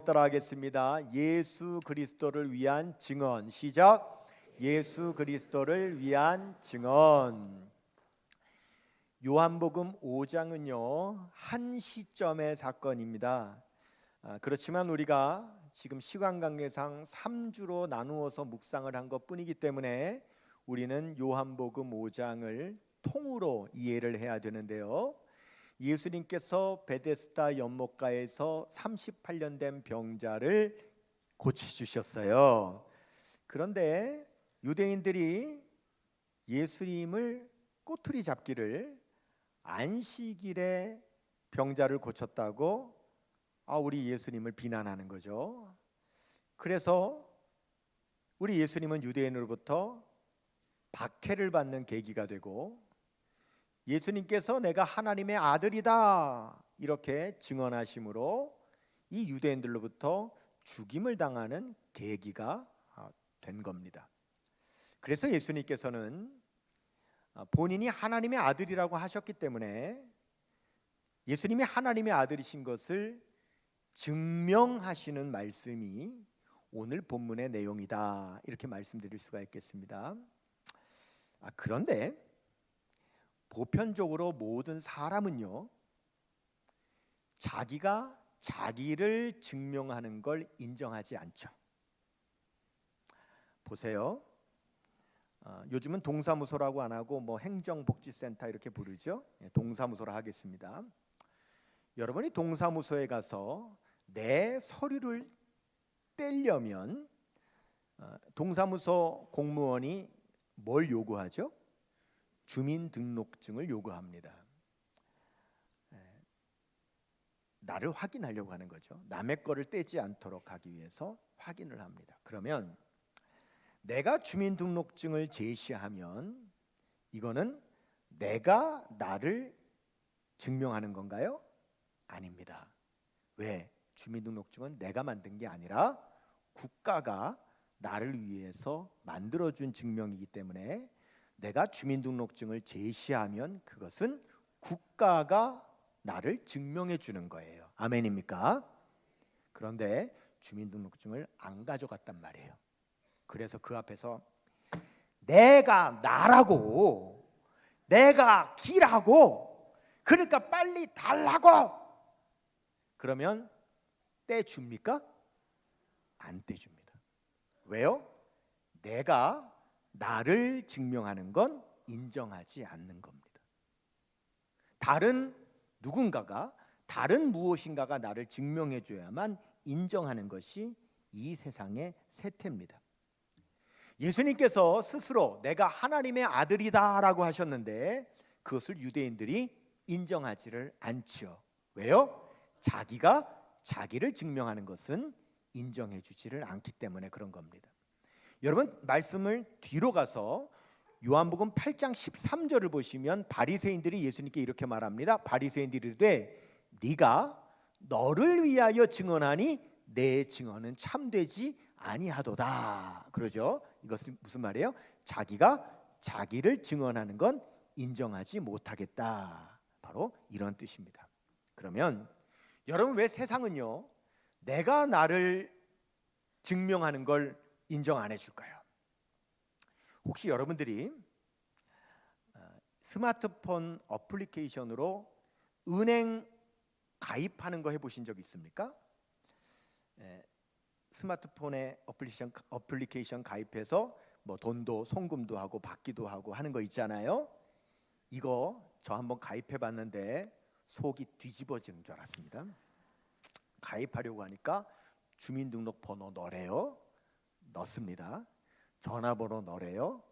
제목 따라하겠습니다. 예수 그리스도를 위한 증언. 시작. 예수 그리스도를 위한 증언. 요한복음 5장은요 한 시점의 사건입니다. 그렇지만 우리가 지금 시간 관계상 3주로 나누어서 묵상을 한 것뿐이기 때문에 우리는 요한복음 5장을 통으로 이해를 해야 되는데요, 예수님께서 베데스다 연못가에서 38년 된 병자를 고쳐주셨어요. 그런데 유대인들이 예수님을 꼬투리 잡기를 안식일에 병자를 고쳤다고 우리 예수님을 비난하는 거죠. 그래서 우리 예수님은 유대인으로부터 박해를 받는 계기가 되고, 예수님께서 내가 하나님의 아들이다 이렇게 증언하심으로 이 유대인들로부터 죽임을 당하는 계기가 된 겁니다. 그래서 예수님께서는 본인이 하나님의 아들이라고 하셨기 때문에 예수님이 하나님의 아들이신 것을 증명하시는 말씀이 오늘 본문의 내용이다 이렇게 말씀드릴 수가 있겠습니다. 그런데 보편적으로 모든 사람은요 자기가 자기를 증명하는 걸 인정하지 않죠. 보세요. 요즘은 동사무소라고 안 하고 행정복지센터 이렇게 부르죠. 동사무소라 하겠습니다. 여러분이 동사무소에 가서 내 서류를 떼려면 동사무소 공무원이 뭘 요구하죠? 주민등록증을 요구합니다. 나를 확인하려고 하는 거죠. 남의 거를 떼지 않도록 하기 위해서 확인을 합니다. 그러면 내가 주민등록증을 제시하면 이거는 내가 나를 증명하는 건가요? 아닙니다. 왜? 주민등록증은 내가 만든 게 아니라 국가가 나를 위해서 만들어준 증명이기 때문에 내가 주민등록증을 제시하면 그것은 국가가 나를 증명해 주는 거예요. 아멘입니까? 그런데 주민등록증을 안 가져갔단 말이에요. 그래서 그 앞에서 내가 나라고, 내가 기라고, 그러니까 빨리 달라고 그러면 떼줍니까? 안 떼줍니다. 왜요? 내가 나를 증명하는 건 인정하지 않는 겁니다. 다른 누군가가, 다른 무엇인가가 나를 증명해 줘야만 인정하는 것이 이 세상의 세태입니다. 예수님께서 스스로 내가 하나님의 아들이다 라고 하셨는데 그것을 유대인들이 인정하지를 않죠. 왜요? 자기가 자기를 증명하는 것은 인정해 주지를 않기 때문에 그런 겁니다. 여러분 말씀을 뒤로 가서 요한복음 8장 13절을 보시면 바리새인들이 예수님께 이렇게 말합니다. 바리새인들이 이르되 네가 너를 위하여 증언하니 내 증언은 참되지 아니하도다. 그러죠. 이것은 무슨 말이에요? 자기가 자기를 증언하는 건 인정하지 못하겠다. 바로 이런 뜻입니다. 그러면 여러분 왜 세상은요 내가 나를 증명하는 걸 인정 안 해줄까요? 혹시 여러분들이 스마트폰 어플리케이션으로 은행 가입하는 거 해보신 적 있습니까? 스마트폰에 어플리케이션 가입해서 돈도 송금도 하고 받기도 하고 하는 거 있잖아요. 이거 저 한번 가입해 봤는데 속이 뒤집어지는 줄 알았습니다. 가입하려고 하니까 주민등록번호 넣으래요. 넣습니다. 전화번호 넣으래요.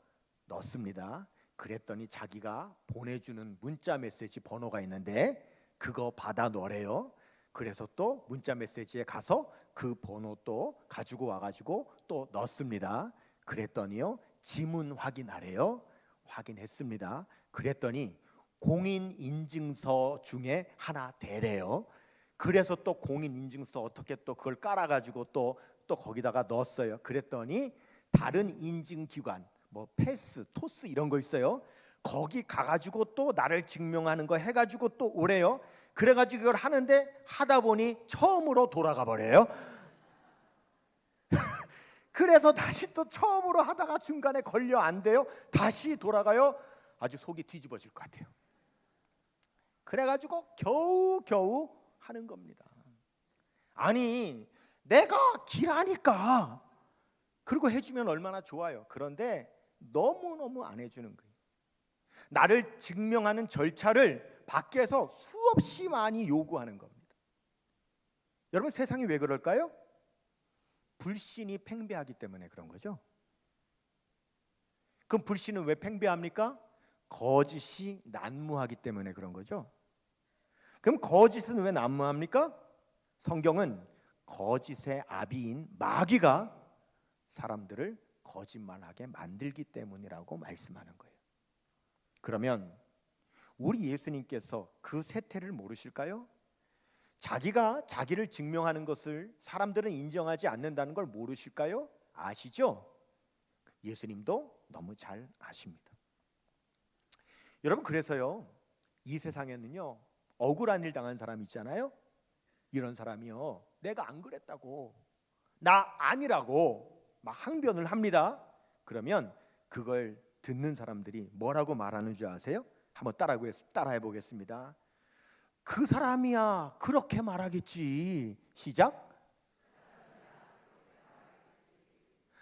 넣습니다. 그랬더니 자기가 보내주는 문자 메시지 번호가 있는데 그거 받아 넣으래요. 그래서 또 문자 메시지에 가서 그 번호 또 가지고 와가지고 또 넣습니다. 그랬더니요 지문 확인하래요. 확인했습니다. 그랬더니 공인인증서 중에 하나 대래요. 그래서 또 공인인증서 어떻게 또 그걸 깔아가지고 또 거기다가 넣었어요. 그랬더니 다른 인증기관 패스, 토스 이런 거 있어요. 거기 가가지고 또 나를 증명하는 거 해가지고 또 오래요. 그래가지고 이걸 하는데 하다 보니 처음으로 돌아가 버려요. 그래서 다시 또 처음으로 하다가 중간에 걸려 안 돼요. 다시 돌아가요. 아주 속이 뒤집어질 것 같아요. 그래가지고 겨우 하는 겁니다. 아니 내가 길하니까 그리고 해주면 얼마나 좋아요. 그런데 너무너무 안 해주는 거예요. 나를 증명하는 절차를 밖에서 수없이 많이 요구하는 겁니다. 여러분 세상이 왜 그럴까요? 불신이 팽배하기 때문에 그런 거죠. 그럼 불신은 왜 팽배합니까? 거짓이 난무하기 때문에 그런 거죠. 그럼 거짓은 왜 난무합니까? 성경은 거짓의 아비인 마귀가 사람들을 거짓말하게 만들기 때문이라고 말씀하는 거예요. 그러면 우리 예수님께서 그 세태를 모르실까요? 자기가 자기를 증명하는 것을 사람들은 인정하지 않는다는 걸 모르실까요? 아시죠? 예수님도 너무 잘 아십니다. 여러분 그래서요 이 세상에는요 억울한 일 당한 사람 있잖아요. 이런 사람이요 내가 안 그랬다고 나 아니라고 막 항변을 합니다. 그러면 그걸 듣는 사람들이 뭐라고 말하는 줄 아세요? 한번 따라해 보겠습니다. 그 사람이야 그렇게 말하겠지. 시작.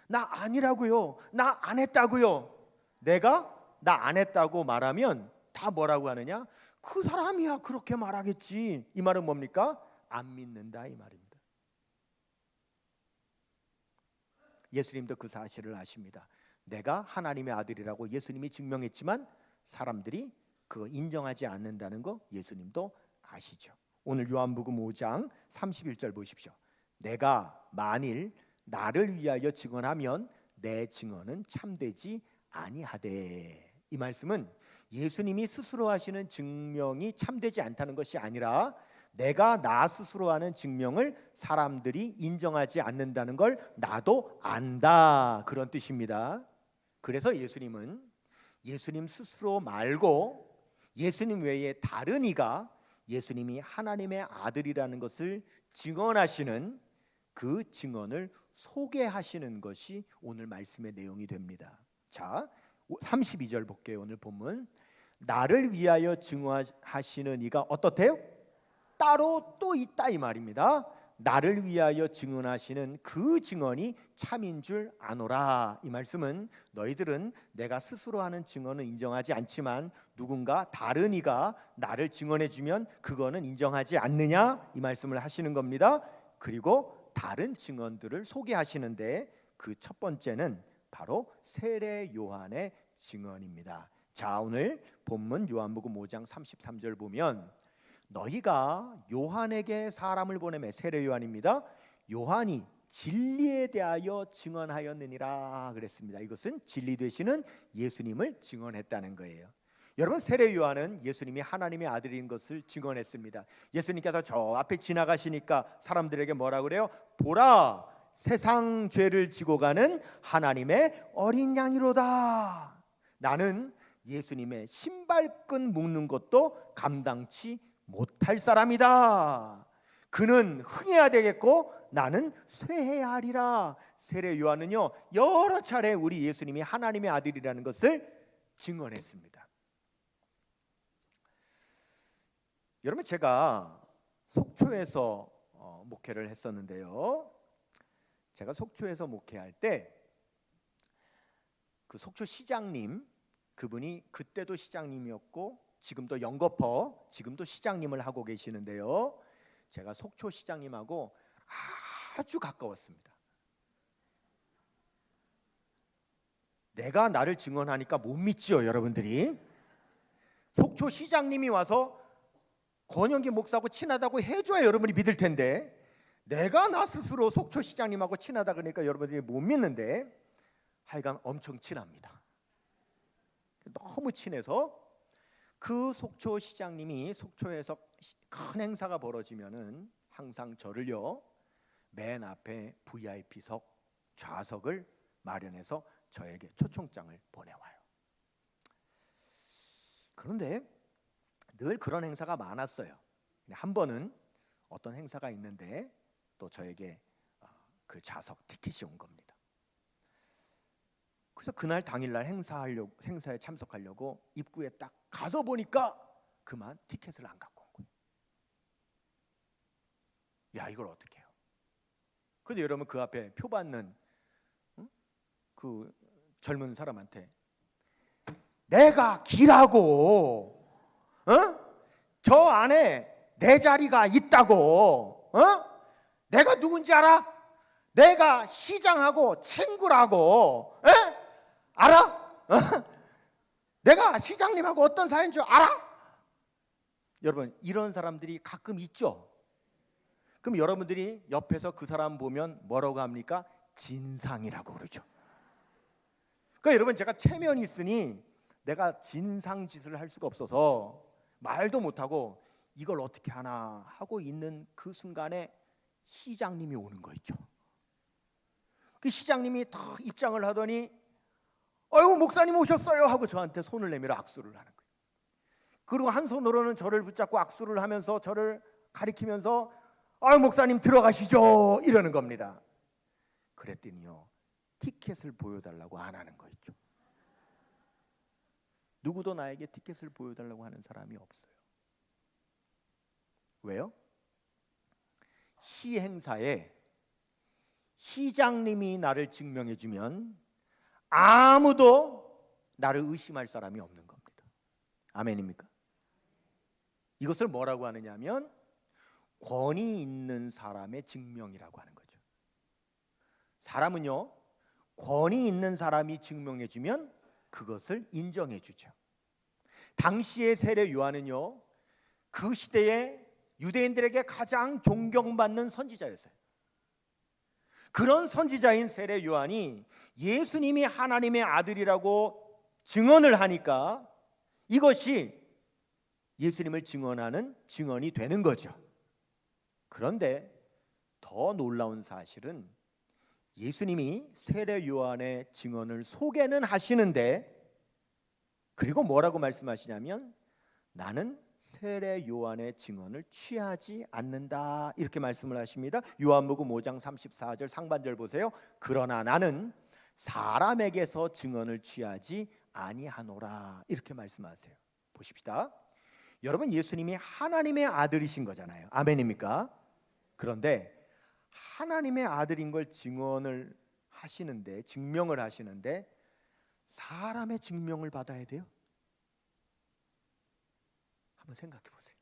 나 아니라고요. 나 안 했다고요. 내가 나 안 했다고 말하면 다 뭐라고 하느냐? 그 사람이야 그렇게 말하겠지. 이 말은 뭡니까? 안 믿는다 이 말입니다. 예수님도 그 사실을 아십니다. 내가 하나님의 아들이라고 예수님이 증명했지만 사람들이 그거 인정하지 않는다는 거 예수님도 아시죠. 오늘 요한복음 5장 31절 보십시오. 내가 만일 나를 위하여 증언하면 내 증언은 참되지 아니하되. 이 말씀은 예수님이 스스로 하시는 증명이 참되지 않다는 것이 아니라 내가 나 스스로 하는 증명을 사람들이 인정하지 않는다는 걸 나도 안다 그런 뜻입니다. 그래서 예수님은 예수님 스스로 말고 예수님 외에 다른 이가 예수님이 하나님의 아들이라는 것을 증언하시는 그 증언을 소개하시는 것이 오늘 말씀의 내용이 됩니다. 자, 32절 볼게요. 오늘 본문. 나를 위하여 증언하시는 이가 어떻대요? 따로 또 있다 이 말입니다. 나를 위하여 증언하시는 그 증언이 참인 줄 아노라. 이 말씀은 너희들은 내가 스스로 하는 증언은 인정하지 않지만 누군가 다른 이가 나를 증언해 주면 그거는 인정하지 않느냐 이 말씀을 하시는 겁니다. 그리고 다른 증언들을 소개하시는데 그 첫 번째는 바로 세례 요한의 증언입니다. 자, 오늘 본문 요한복음 5장 33절 보면 너희가 요한에게 사람을 보내매 세례 요한입니다. 요한이 진리에 대하여 증언하였느니라 그랬습니다. 이것은 진리 되시는 예수님을 증언했다는 거예요. 여러분 세례 요한은 예수님이 하나님의 아들인 것을 증언했습니다. 예수님께서 저 앞에 지나가시니까 사람들에게 뭐라 그래요? 보라 세상 죄를 지고 가는 하나님의 어린 양이로다. 나는 예수님의 신발끈 묶는 것도 감당치 못할 사람이다. 그는 흥해야 되겠고 나는 쇠해야 하리라. 세례 요한은요 여러 차례 우리 예수님이 하나님의 아들이라는 것을 증언했습니다. 여러분 제가 속초에서 목회를 했었는데요. 제가 속초에서 목회할 때 그 속초 시장님 그분이 그때도 시장님이었고 지금도 영거퍼 지금도 시장님을 하고 계시는데요. 제가 속초 시장님하고 아주 가까웠습니다. 내가 나를 증언하니까 못 믿지요 여러분들이. 속초 시장님이 와서 권영기 목사하고 친하다고 해줘야 여러분이 믿을 텐데 내가 나 스스로 속초 시장님하고 친하다 그러니까 여러분들이 못 믿는데 하여간 엄청 친합니다. 너무 친해서 그 속초 시장님이 속초에서 큰 행사가 벌어지면은 항상 저를요 맨 앞에 VIP석 좌석을 마련해서 저에게 초청장을 보내와요. 그런데 늘 그런 행사가 많았어요. 한 번은 어떤 행사가 있는데 또 저에게 그 좌석 티켓이 온 겁니다. 그래서 그날 당일날 행사에 참석하려고 입구에 딱 가서 보니까 그만 티켓을 안 갖고 온 거예요. 야, 이걸 어떻게 해요? 근데 여러분, 그 앞에 표 받는 그 젊은 사람한테 내가 기라고, 저 안에 내 자리가 있다고, 내가 누군지 알아? 내가 시장하고 친구라고, 알아? 내가 시장님하고 어떤 사이인 줄 알아? 여러분, 이런 사람들이 가끔 있죠. 그럼 여러분들이 옆에서 그 사람 보면 뭐라고 합니까? 진상이라고 그러죠. 그러니까 여러분, 제가 체면이 있으니 내가 진상 짓을 할 수가 없어서 말도 못하고 이걸 어떻게 하나 하고 있는 그 순간에 시장님이 오는 거 있죠. 그 시장님이 다 입장을 하더니 아이고, 목사님 오셨어요 하고 저한테 손을 내밀어 악수를 하는 거예요. 그리고 한 손으로는 저를 붙잡고 악수를 하면서 저를 가리키면서 아유, 목사님 들어가시죠 이러는 겁니다. 그랬더니요, 티켓을 보여달라고 안 하는 거 있죠. 누구도 나에게 티켓을 보여달라고 하는 사람이 없어요. 왜요? 시 행사에 시장님이 나를 증명해 주면 아무도 나를 의심할 사람이 없는 겁니다. 아멘입니까? 이것을 뭐라고 하느냐 하면 권위 있는 사람의 증명이라고 하는 거죠. 사람은요, 권위 있는 사람이 증명해 주면 그것을 인정해 주죠. 당시의 세례 요한은요, 그 시대에 유대인들에게 가장 존경받는 선지자였어요. 그런 선지자인 세례 요한이 예수님이 하나님의 아들이라고 증언을 하니까 이것이 예수님을 증언하는 증언이 되는 거죠. 그런데 더 놀라운 사실은 예수님이 세례 요한의 증언을 소개는 하시는데, 그리고 뭐라고 말씀하시냐면 나는 세례 요한의 증언을 취하지 않는다 이렇게 말씀을 하십니다. 요한복음 5장 34절 상반절 보세요. 그러나 나는 사람에게서 증언을 취하지 아니하노라 이렇게 말씀하세요. 보십시다. 여러분, 예수님이 하나님의 아들이신 거잖아요. 아멘입니까? 그런데 하나님의 아들인 걸 증언을 하시는데, 증명을 하시는데 사람의 증명을 받아야 돼요? 한번 생각해 보세요.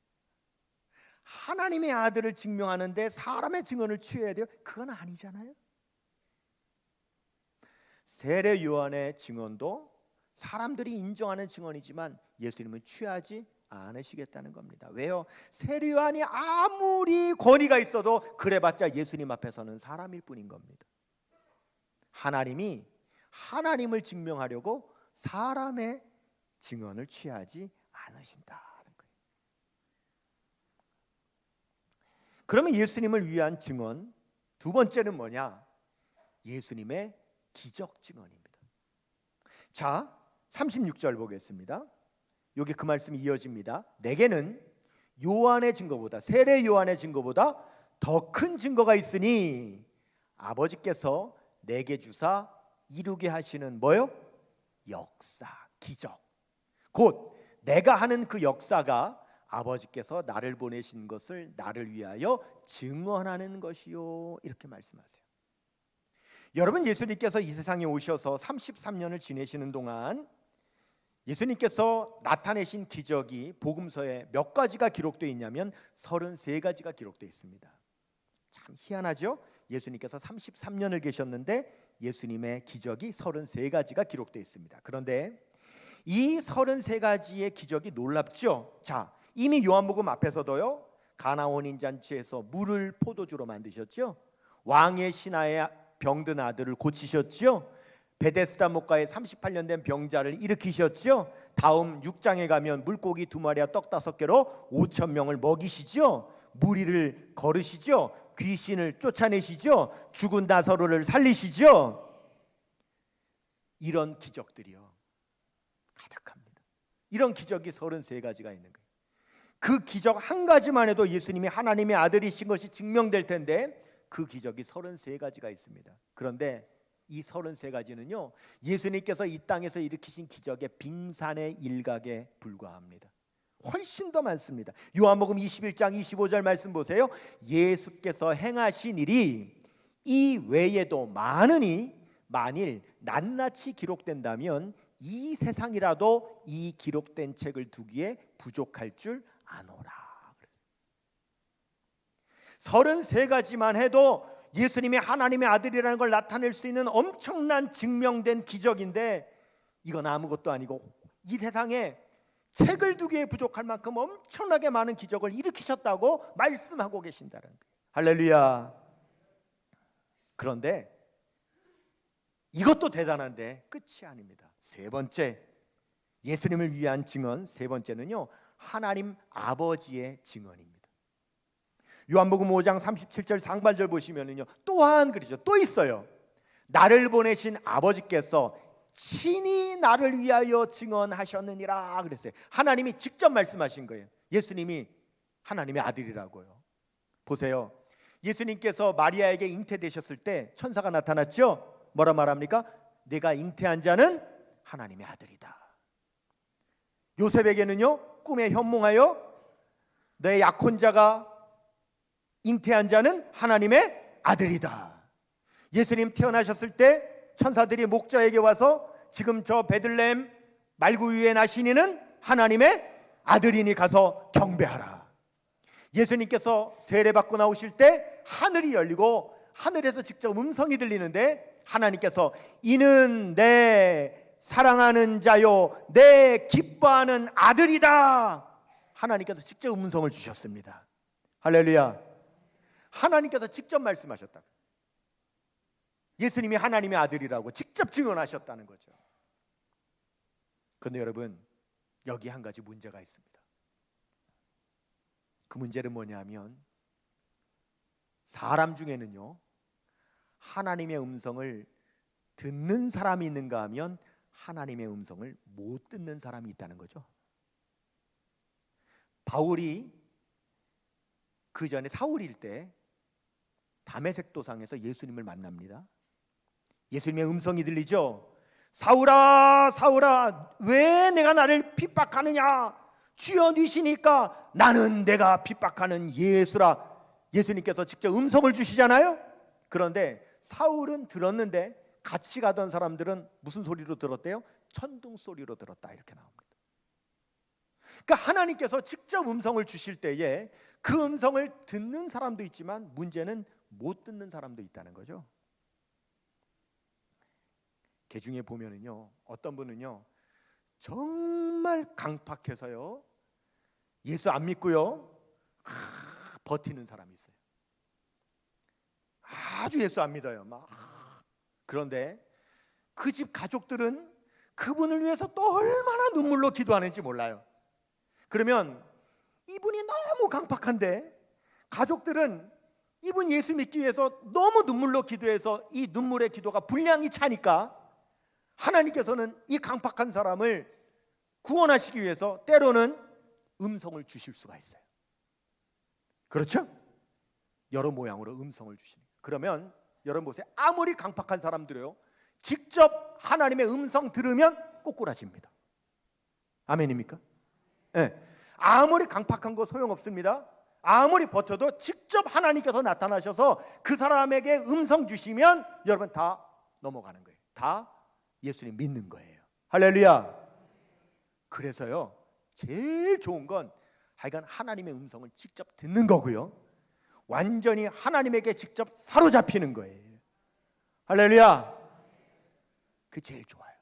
하나님의 아들을 증명하는데 사람의 증언을 취해야 돼요? 그건 아니잖아요. 세례 요한의 증언도 사람들이 인정하는 증언이지만 예수님은 취하지 않으시겠다는 겁니다. 왜요? 세례 요한이 아무리 권위가 있어도 그래봤자 예수님 앞에서는 사람일 뿐인 겁니다. 하나님이 하나님을 증명하려고 사람의 증언을 취하지 않으신다는 거예요. 그러면 예수님을 위한 증언 두 번째는 뭐냐? 예수님의 기적 증언입니다. 자, 36절 보겠습니다. 여기 그 말씀이 이어집니다. 내게는 요한의 증거보다, 세례 요한의 증거보다 더 큰 증거가 있으니 아버지께서 내게 주사 이루게 하시는 뭐요? 역사, 기적. 곧 내가 하는 그 역사가 아버지께서 나를 보내신 것을 나를 위하여 증언하는 것이요 이렇게 말씀하세요. 여러분, 예수님께서 이 세상에 오셔서 33년을 지내시는 동안 예수님께서 나타내신 기적이 복음서에 몇 가지가 기록되어 있냐면 33가지가 기록되어 있습니다. 참 희한하죠? 예수님께서 33년을 계셨는데 예수님의 기적이 33가지가 기록되어 있습니다. 그런데 이 33가지의 기적이 놀랍죠? 자, 이미 요한복음 앞에서도요, 가나 혼인 잔치에서 물을 포도주로 만드셨죠? 왕의 신하의 병든 아들을 고치셨죠? 베데스다 목가에 38년 된 병자를 일으키셨죠? 다음 6장에 가면 물고기 2마리와 떡 5개로 5,000명을 먹이시죠? 무리를 거르시죠? 귀신을 쫓아내시죠? 죽은 나사로를 살리시죠? 이런 기적들이요 가득합니다. 이런 기적이 33가지가 있는 거예요. 그 기적 한 가지만 해도 예수님이 하나님의 아들이신 것이 증명될 텐데 그 기적이 33가지가 있습니다. 그런데 이 33가지는요 예수님께서 이 땅에서 일으키신 기적의 빙산의 일각에 불과합니다. 훨씬 더 많습니다. 요한복음 21장 25절 말씀 보세요. 예수께서 행하신 일이 이 외에도 많으니 만일 낱낱이 기록된다면 이 세상이라도 이 기록된 책을 두기에 부족할 줄 아노라. 33가지만 해도 예수님이 하나님의 아들이라는 걸 나타낼 수 있는 엄청난 증명된 기적인데, 이건 아무것도 아니고 이 세상에 책을 두기에 부족할 만큼 엄청나게 많은 기적을 일으키셨다고 말씀하고 계신다는 거예요. 할렐루야. 그런데 이것도 대단한데 끝이 아닙니다. 세 번째, 예수님을 위한 증언 세 번째는요 하나님 아버지의 증언입니다. 요한복음 5장 37절 상반절 보시면은요 또한 그러죠. 또 있어요. 나를 보내신 아버지께서 친히 나를 위하여 증언하셨느니라 그랬어요. 하나님이 직접 말씀하신 거예요. 예수님이 하나님의 아들이라고요. 보세요. 예수님께서 마리아에게 잉태되셨을 때 천사가 나타났죠. 뭐라 말합니까? 내가 잉태한 자는 하나님의 아들이다. 요셉에게는요 꿈에 현몽하여 내 약혼자가 잉태한 자는 하나님의 아들이다. 예수님 태어나셨을 때 천사들이 목자에게 와서 지금 저 베들레헴 말구 위에 나시니는 하나님의 아들이니 가서 경배하라. 예수님께서 세례받고 나오실 때 하늘이 열리고 하늘에서 직접 음성이 들리는데 하나님께서 이는 내 사랑하는 자요 내 기뻐하는 아들이다. 하나님께서 직접 음성을 주셨습니다. 할렐루야. 하나님께서 직접 말씀하셨다. 예수님이 하나님의 아들이라고 직접 증언하셨다는 거죠. 그런데 여러분 여기 한 가지 문제가 있습니다. 그 문제는 뭐냐면 사람 중에는요 하나님의 음성을 듣는 사람이 있는가 하면 하나님의 음성을 못 듣는 사람이 있다는 거죠. 바울이 그 전에 사울일 때 다메섹 도상에서 예수님을 만납니다. 예수님의 음성이 들리죠. 사울아 사울아 왜 내가 나를 핍박하느냐, 주여 니시니까 나는 내가 핍박하는 예수라. 예수님께서 직접 음성을 주시잖아요. 그런데 사울은 들었는데 같이 가던 사람들은 무슨 소리로 들었대요? 천둥 소리로 들었다 이렇게 나옵니다. 그러니까 하나님께서 직접 음성을 주실 때에 그 음성을 듣는 사람도 있지만 문제는 못 듣는 사람도 있다는 거죠. 그 중에 보면은요 어떤 분은요 정말 강팍해서요 예수 안 믿고요 버티는 사람이 있어요. 아주 예수 안 믿어요. 막 그런데 그 집 가족들은 그분을 위해서 또 얼마나 눈물로 기도하는지 몰라요. 그러면 이분이 너무 강팍한데 가족들은 이분 예수 믿기 위해서 너무 눈물로 기도해서 이 눈물의 기도가 분량이 차니까 하나님께서는 이 강팍한 사람을 구원하시기 위해서 때로는 음성을 주실 수가 있어요. 그렇죠? 여러 모양으로 음성을 주시는. 그러면 여러분 보세요. 아무리 강팍한 사람들이요 직접 하나님의 음성 들으면 꼬꾸라집니다. 아멘입니까? 네. 아무리 강팍한 거 소용없습니다. 아무리 버텨도 직접 하나님께서 나타나셔서 그 사람에게 음성 주시면 여러분 다 넘어가는 거예요. 다 예수님 믿는 거예요. 할렐루야. 그래서요 제일 좋은 건 하여간 하나님의 음성을 직접 듣는 거고요 완전히 하나님에게 직접 사로잡히는 거예요. 할렐루야. 그게 제일 좋아요.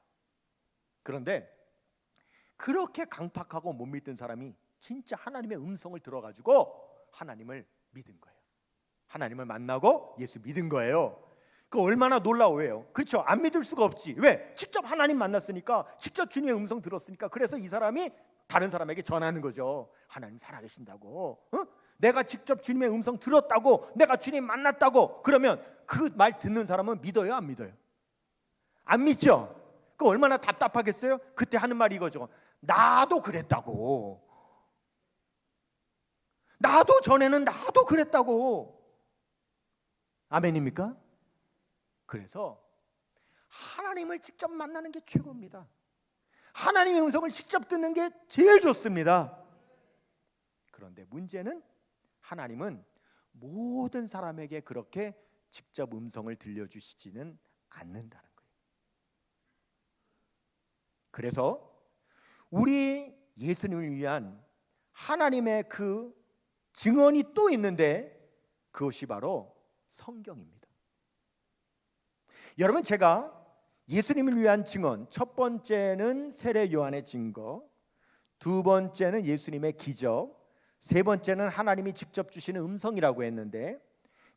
그런데 그렇게 강팍하고 못 믿던 사람이 진짜 하나님의 음성을 들어가지고 하나님을 믿은 거예요. 하나님을 만나고 예수 믿은 거예요. 그 얼마나 놀라워요. 그렇죠? 안 믿을 수가 없지. 왜? 직접 하나님 만났으니까, 직접 주님의 음성 들었으니까. 그래서 이 사람이 다른 사람에게 전하는 거죠. 하나님 살아계신다고. 내가 직접 주님의 음성 들었다고, 내가 주님 만났다고. 그러면 그 말 듣는 사람은 믿어요, 안 믿어요? 안 믿죠? 그 얼마나 답답하겠어요? 그때 하는 말이 이거죠. 나도 그랬다고. 나도 전에는 나도 그랬다고. 아멘입니까? 그래서 하나님을 직접 만나는 게 최고입니다. 하나님의 음성을 직접 듣는 게 제일 좋습니다. 그런데 문제는 하나님은 모든 사람에게 그렇게 직접 음성을 들려주시지는 않는다는 거예요. 그래서 우리 예수님을 위한 하나님의 그 증언이 또 있는데 그것이 바로 성경입니다. 여러분, 제가 예수님을 위한 증언, 첫 번째는 세례 요한의 증거, 두 번째는 예수님의 기적, 세 번째는 하나님이 직접 주시는 음성이라고 했는데,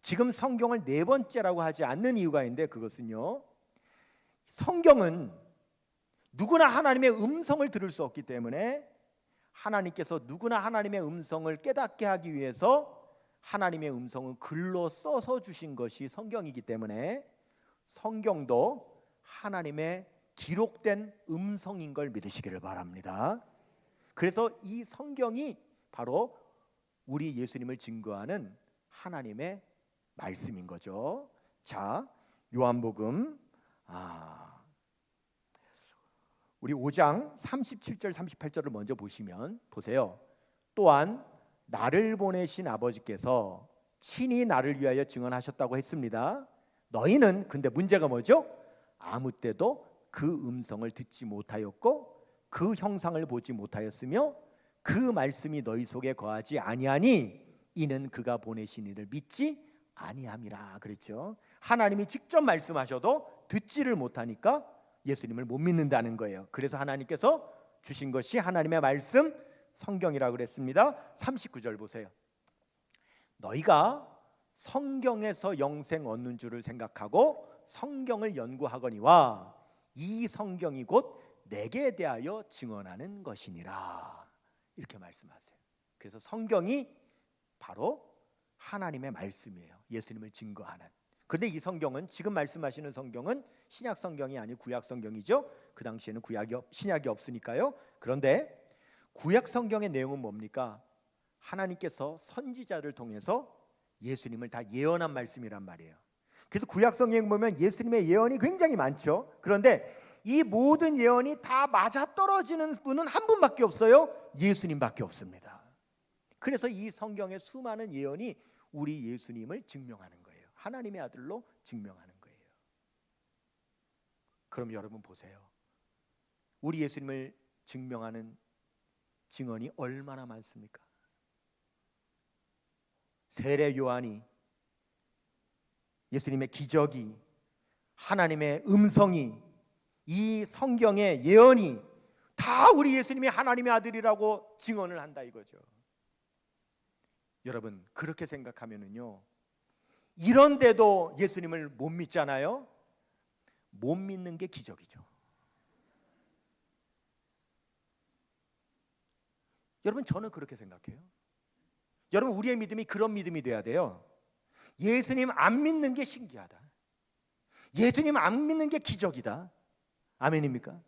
지금 성경을 네 번째라고 하지 않는 이유가 있는데, 그것은요, 성경은 누구나 하나님의 음성을 들을 수 없기 때문에 하나님께서 누구나 하나님의 음성을 깨닫게 하기 위해서 하나님의 음성을 글로 써서 주신 것이 성경이기 때문에 성경도 하나님의 기록된 음성인 걸 믿으시기를 바랍니다. 그래서 이 성경이 바로 우리 예수님을 증거하는 하나님의 말씀인 거죠. 자, 요한복음 우리 5장 37절 38절을 먼저 보시면 보세요. 또한 나를 보내신 아버지께서 친히 나를 위하여 증언하셨다고 했습니다. 너희는, 근데 문제가 뭐죠? 아무 때도 그 음성을 듣지 못하였고 그 형상을 보지 못하였으며 그 말씀이 너희 속에 거하지 아니하니 이는 그가 보내신 이를 믿지 아니함이라 그랬죠. 하나님이 직접 말씀하셔도 듣지를 못하니까 예수님을 못 믿는다는 거예요. 그래서 하나님께서 주신 것이 하나님의 말씀 성경이라고 그랬습니다. 39절 보세요. 너희가 성경에서 영생 얻는 줄을 생각하고 성경을 연구하거니와 이 성경이 곧 내게 대하여 증언하는 것이니라 이렇게 말씀하세요. 그래서 성경이 바로 하나님의 말씀이에요. 예수님을 증거하는. 그런데 이 성경은, 지금 말씀하시는 성경은 신약 성경이 아니고 구약 성경이죠. 그 당시에는 신약이 없으니까요. 그런데 구약 성경의 내용은 뭡니까? 하나님께서 선지자를 통해서 예수님을 다 예언한 말씀이란 말이에요. 그래서 구약 성경 보면 예수님의 예언이 굉장히 많죠. 그런데 이 모든 예언이 다 맞아떨어지는 분은 한 분밖에 없어요. 예수님밖에 없습니다. 그래서 이 성경의 수많은 예언이 우리 예수님을 증명하는 거예요. 하나님의 아들로 증명하는 거예요. 그럼 여러분 보세요. 우리 예수님을 증명하는 증언이 얼마나 많습니까? 세례 요한이, 예수님의 기적이, 하나님의 음성이, 이 성경의 예언이 다 우리 예수님이 하나님의 아들이라고 증언을 한다 이거죠. 여러분, 그렇게 생각하면은요, 이런데도 예수님을 못 믿잖아요. 못 믿는 게 기적이죠. 여러분, 저는 그렇게 생각해요. 여러분, 우리의 믿음이 그런 믿음이 돼야 돼요. 예수님 안 믿는 게 신기하다. 예수님 안 믿는 게 기적이다. 아멘입니까?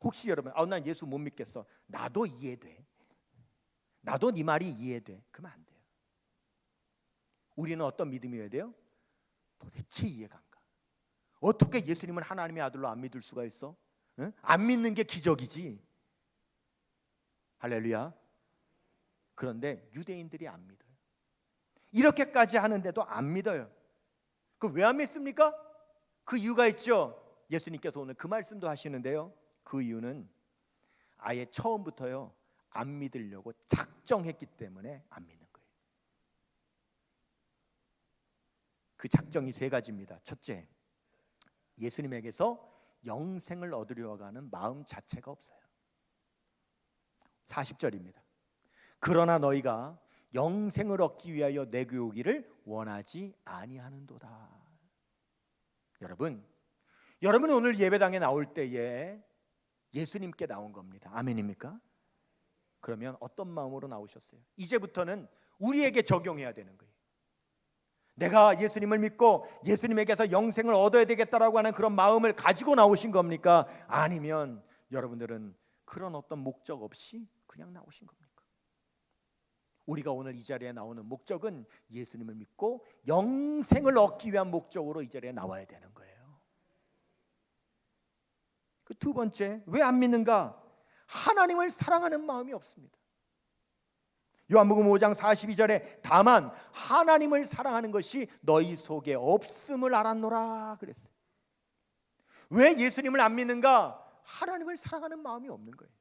혹시 여러분, 난 예수 못 믿겠어. 나도 이해돼. 나도 네 말이 이해돼. 그러면 안 돼요. 우리는 어떤 믿음이어야 돼요? 도대체 이해가 안 가. 어떻게 예수님을 하나님의 아들로 안 믿을 수가 있어? 응? 안 믿는 게 기적이지. 할렐루야. 그런데 유대인들이 안 믿어요. 이렇게까지 하는데도 안 믿어요. 그 왜 안 믿습니까? 그 이유가 있죠. 예수님께서 오늘 그 말씀도 하시는데요. 그 이유는 아예 처음부터요, 안 믿으려고 작정했기 때문에 안 믿는 거예요. 그 작정이 세 가지입니다. 첫째, 예수님에게서 영생을 얻으려고 하는 마음 자체가 없어요. 40절입니다. 그러나 너희가 영생을 얻기 위하여 내게 오기를 원하지 아니하는도다. 여러분 오늘 예배당에 나올 때에 예수님께 나온 겁니다. 아멘입니까? 그러면 어떤 마음으로 나오셨어요? 이제부터는 우리에게 적용해야 되는 거예요. 내가 예수님을 믿고 예수님에게서 영생을 얻어야 되겠다라고 하는 그런 마음을 가지고 나오신 겁니까? 아니면 여러분들은 그런 어떤 목적 없이 그냥 나오신 겁니까? 우리가 오늘 이 자리에 나오는 목적은 예수님을 믿고 영생을 얻기 위한 목적으로 이 자리에 나와야 되는 거예요. 그 두 번째, 왜 안 믿는가? 하나님을 사랑하는 마음이 없습니다. 요한복음 5장 42절에 다만 하나님을 사랑하는 것이 너희 속에 없음을 알았노라 그랬어요. 왜 예수님을 안 믿는가? 하나님을 사랑하는 마음이 없는 거예요.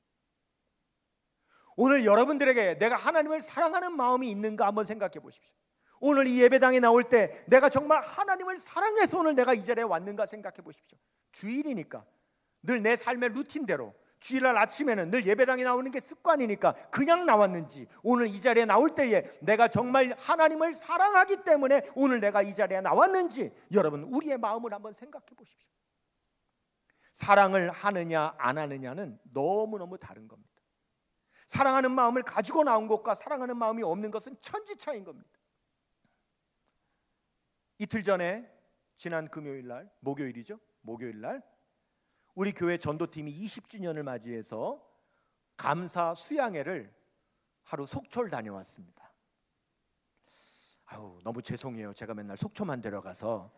오늘 여러분들에게 내가 하나님을 사랑하는 마음이 있는가 한번 생각해 보십시오. 오늘 이 예배당에 나올 때 내가 정말 하나님을 사랑해서 오늘 내가 이 자리에 왔는가 생각해 보십시오. 주일이니까 늘 내 삶의 루틴대로 주일날 아침에는 늘 예배당에 나오는 게 습관이니까 그냥 나왔는지, 오늘 이 자리에 나올 때에 내가 정말 하나님을 사랑하기 때문에 오늘 내가 이 자리에 나왔는지, 여러분 우리의 마음을 한번 생각해 보십시오. 사랑을 하느냐 안 하느냐는 너무너무 다른 겁니다. 사랑하는 마음을 가지고 나온 것과 사랑하는 마음이 없는 것은 천지차이인 겁니다. 이틀 전에 지난 금요일날, 목요일날 우리 교회 전도팀이 20주년을 맞이해서 감사 수양회를 하루 속초를 다녀왔습니다. 너무 죄송해요. 제가 맨날 속초만 데려가서.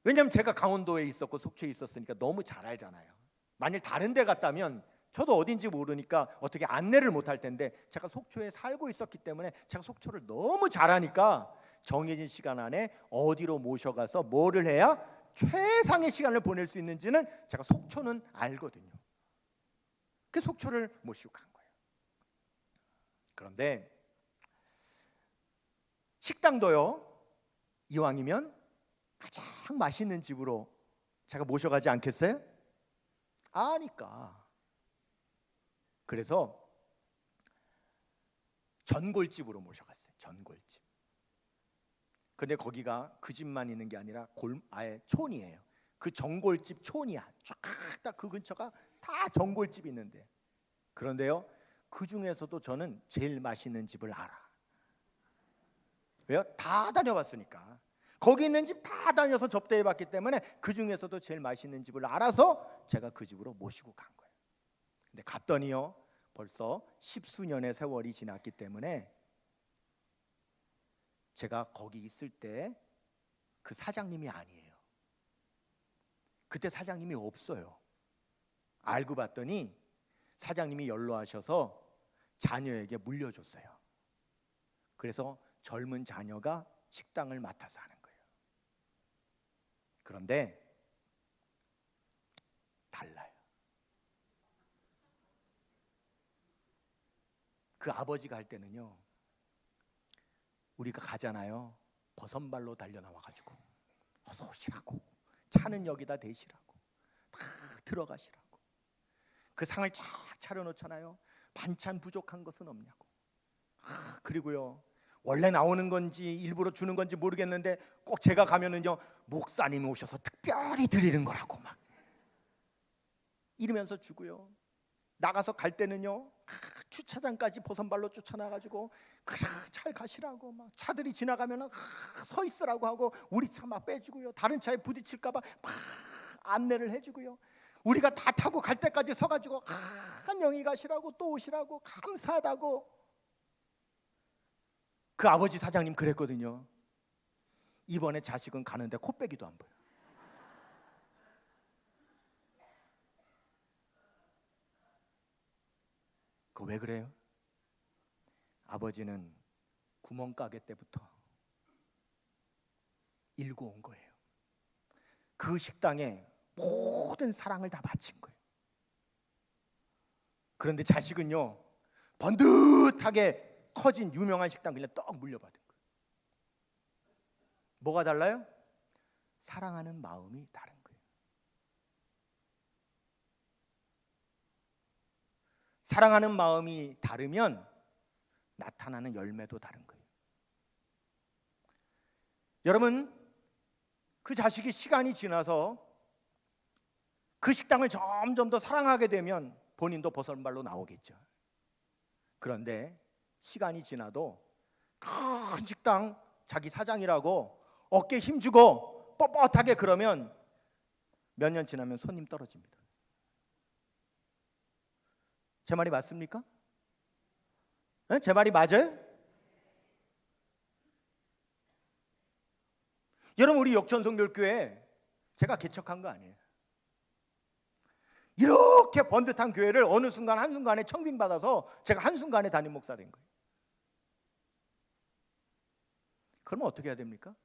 왜냐하면 제가 강원도에 있었고 속초에 있었으니까 너무 잘 알잖아요. 만일 다른 데 갔다면 저도 어딘지 모르니까 어떻게 안내를 못할 텐데, 제가 속초에 살고 있었기 때문에 제가 속초를 너무 잘 아니까 정해진 시간 안에 어디로 모셔가서 뭐를 해야 최상의 시간을 보낼 수 있는지는 제가 속초는 알거든요. 그 속초를 모시고 간 거예요. 그런데 식당도요, 이왕이면 가장 맛있는 집으로 제가 모셔가지 않겠어요? 아니까. 그래서 전골집으로 모셔갔어요. 전골집. 근데 거기가 그 집만 있는 게 아니라 아예 촌이에요. 그 전골집 촌이야. 쫙 다 그 근처가 다 전골집이 있는데, 그런데요, 그 중에서도 저는 제일 맛있는 집을 알아. 왜요? 다 다녀봤으니까. 거기 있는 집 다 다녀서 접대해봤기 때문에 그 중에서도 제일 맛있는 집을 알아서 제가 그 집으로 모시고 간 거예요. 근데 갔더니요, 벌써 10수년의 세월이 지났기 때문에 제가 거기 있을 때 그 사장님이 아니에요. 그때 사장님이 없어요. 알고 봤더니 사장님이 연로하셔서 자녀에게 물려줬어요. 그래서 젊은 자녀가 식당을 맡아서 하는 거예요. 그런데 달라요. 그 아버지가 할 때는요, 우리가 가잖아요, 버선발로 달려나와가지고 어서 오시라고, 차는 여기다 대시라고, 다 들어가시라고, 그 상을 쫙 차려놓잖아요. 반찬 부족한 것은 없냐고. 그리고요, 원래 나오는 건지 일부러 주는 건지 모르겠는데 꼭 제가 가면은요, 목사님이 오셔서 특별히 드리는 거라고 막 이러면서 주고요. 나가서 갈 때는요, 주차장까지 버선발로 쫓아나가지고 그냥 잘 가시라고, 막 차들이 지나가면 서 있으라고 하고 우리 차 막 빼주고요. 다른 차에 부딪힐까봐 막 안내를 해주고요. 우리가 다 타고 갈 때까지 서가지고 안녕히 가시라고, 또 오시라고, 감사하다고. 그 아버지 사장님 그랬거든요. 이번에 자식은 가는데 코빼기도 안 보여. 그거 왜 그래요? 아버지는 구멍가게 때부터 일고 온 거예요. 그 식당에 모든 사랑을 다 바친 거예요. 그런데 자식은요, 번듯하게 커진 유명한 식당 그냥 떡 물려받은 거예요. 뭐가 달라요? 사랑하는 마음이 다른 거예요. 사랑하는 마음이 다르면 나타나는 열매도 다른 거예요. 여러분, 그 자식이 시간이 지나서 그 식당을 점점 더 사랑하게 되면 본인도 버선발로 나오겠죠. 그런데 시간이 지나도 큰 식당 자기 사장이라고 어깨에 힘주고 뻣뻣하게 그러면 몇 년 지나면 손님 떨어집니다. 제 말이 맞습니까? 네? 제 말이 맞아요? 여러분, 우리 역전성결교회 제가 개척한 거 아니에요. 이렇게 번듯한 교회를 어느 순간 한순간에 청빙받아서 제가 한순간에 담임 목사 된 거예요. 그러면 어떻게 해야 됩니까?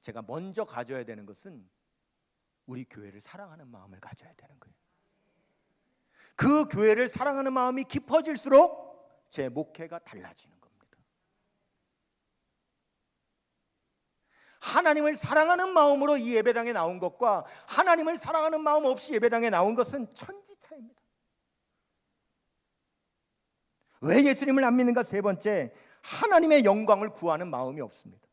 제가 먼저 가져야 되는 것은 우리 교회를 사랑하는 마음을 가져야 되는 거예요. 그 교회를 사랑하는 마음이 깊어질수록 제 목회가 달라지는 겁니다. 하나님을 사랑하는 마음으로 이 예배당에 나온 것과 하나님을 사랑하는 마음 없이 예배당에 나온 것은 천지차이입니다. 왜 예수님을 안 믿는가? 세 번째, 하나님의 영광을 구하는 마음이 없습니다.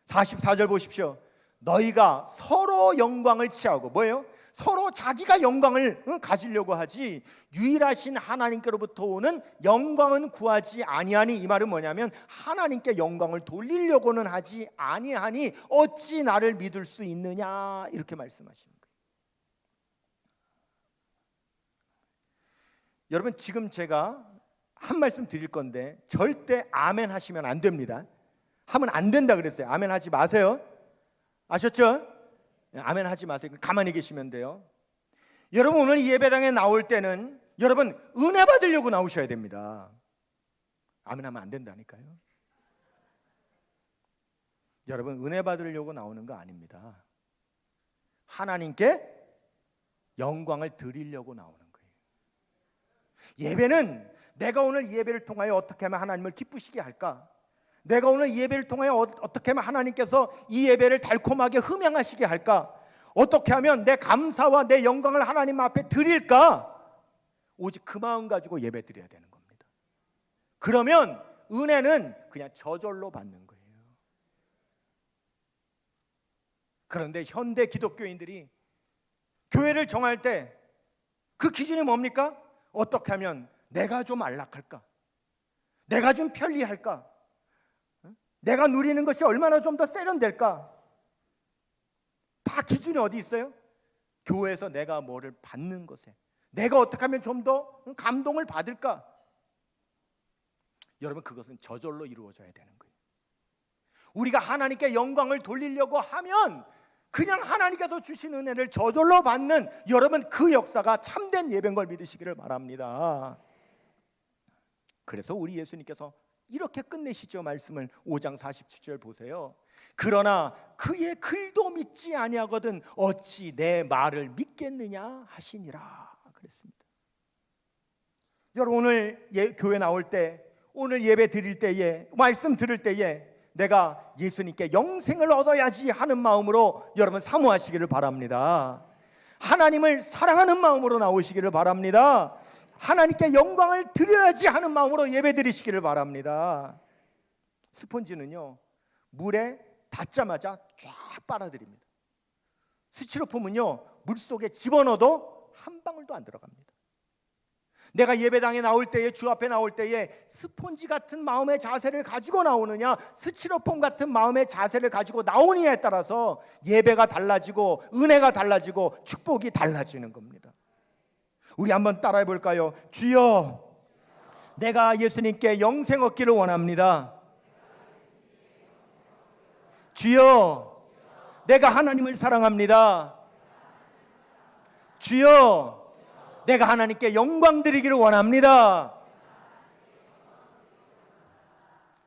44절 보십시오. 너희가 서로 영광을 취하고, 뭐예요? 서로 자기가 영광을 가지려고 하지 유일하신 하나님께로부터 오는 영광은 구하지 아니하니. 이 말은 뭐냐면 하나님께 영광을 돌리려고는 하지 아니하니 어찌 나를 믿을 수 있느냐, 이렇게 말씀하시는 거예요. 여러분, 지금 제가 한 말씀 드릴 건데 절대 아멘 하시면 안 됩니다. 하면 안 된다 그랬어요. 아멘 하지 마세요. 아셨죠? 아멘 하지 마세요. 가만히 계시면 돼요. 여러분, 오늘 이 예배당에 나올 때는 여러분 은혜 받으려고 나오셔야 됩니다. 아멘 하면 안 된다니까요. 여러분, 은혜 받으려고 나오는 거 아닙니다. 하나님께 영광을 드리려고 나오는 거예요. 예배는 내가 오늘 이 예배를 통하여 어떻게 하면 하나님을 기쁘시게 할까? 내가 오늘 이 예배를 통하여 어떻게 하면 하나님께서 이 예배를 달콤하게 흠양하시게 할까? 어떻게 하면 내 감사와 내 영광을 하나님 앞에 드릴까? 오직 그 마음 가지고 예배 드려야 되는 겁니다. 그러면 은혜는 그냥 저절로 받는 거예요. 그런데 현대 기독교인들이 교회를 정할 때 그 기준이 뭡니까? 어떻게 하면 내가 좀 안락할까? 내가 좀 편리할까? 내가 누리는 것이 얼마나 좀 더 세련될까? 다 기준이 어디 있어요? 교회에서 내가 뭐를 받는 것에, 내가 어떻게 하면 좀 더 감동을 받을까? 여러분, 그것은 저절로 이루어져야 되는 거예요. 우리가 하나님께 영광을 돌리려고 하면 그냥 하나님께서 주신 은혜를 저절로 받는, 여러분, 그 역사가 참된 예배인 걸 믿으시기를 바랍니다. 그래서 우리 예수님께서 이렇게 끝내시죠. 말씀을 5장 47절 보세요. 그러나 그의 글도 믿지 아니하거든 어찌 내 말을 믿겠느냐 하시니라 그랬습니다. 여러분, 오늘 교회 나올 때, 오늘 예배 드릴 때에, 말씀 들을 때에 내가 예수님께 영생을 얻어야지 하는 마음으로 여러분 사모하시기를 바랍니다. 하나님을 사랑하는 마음으로 나오시기를 바랍니다. 하나님께 영광을 드려야지 하는 마음으로 예배 드리시기를 바랍니다. 스펀지는요, 물에 닿자마자 쫙 빨아들입니다. 스티로폼은요, 물속에 집어넣어도 한 방울도 안 들어갑니다. 내가 예배당에 나올 때에, 주 앞에 나올 때에 스폰지 같은 마음의 자세를 가지고 나오느냐, 스티로폼 같은 마음의 자세를 가지고 나오느냐에 따라서 예배가 달라지고 은혜가 달라지고 축복이 달라지는 겁니다. 우리 한번 따라해 볼까요? 주여, 내가 예수님께 영생 얻기를 원합니다. 주여, 내가 하나님을 사랑합니다. 주여, 내가 하나님께 영광 드리기를 원합니다.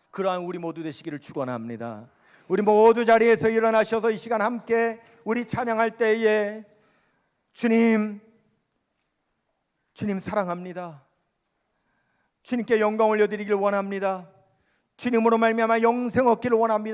그러한 우리 모두 되시기를 축원합니다. 우리 모두 자리에서 일어나셔서 이 시간 함께 우리 찬양할 때에 주님 사랑합니다. 주님께 영광 올려드리기를 원합니다. 주님으로 말미암아 영생 얻기를 원합니다.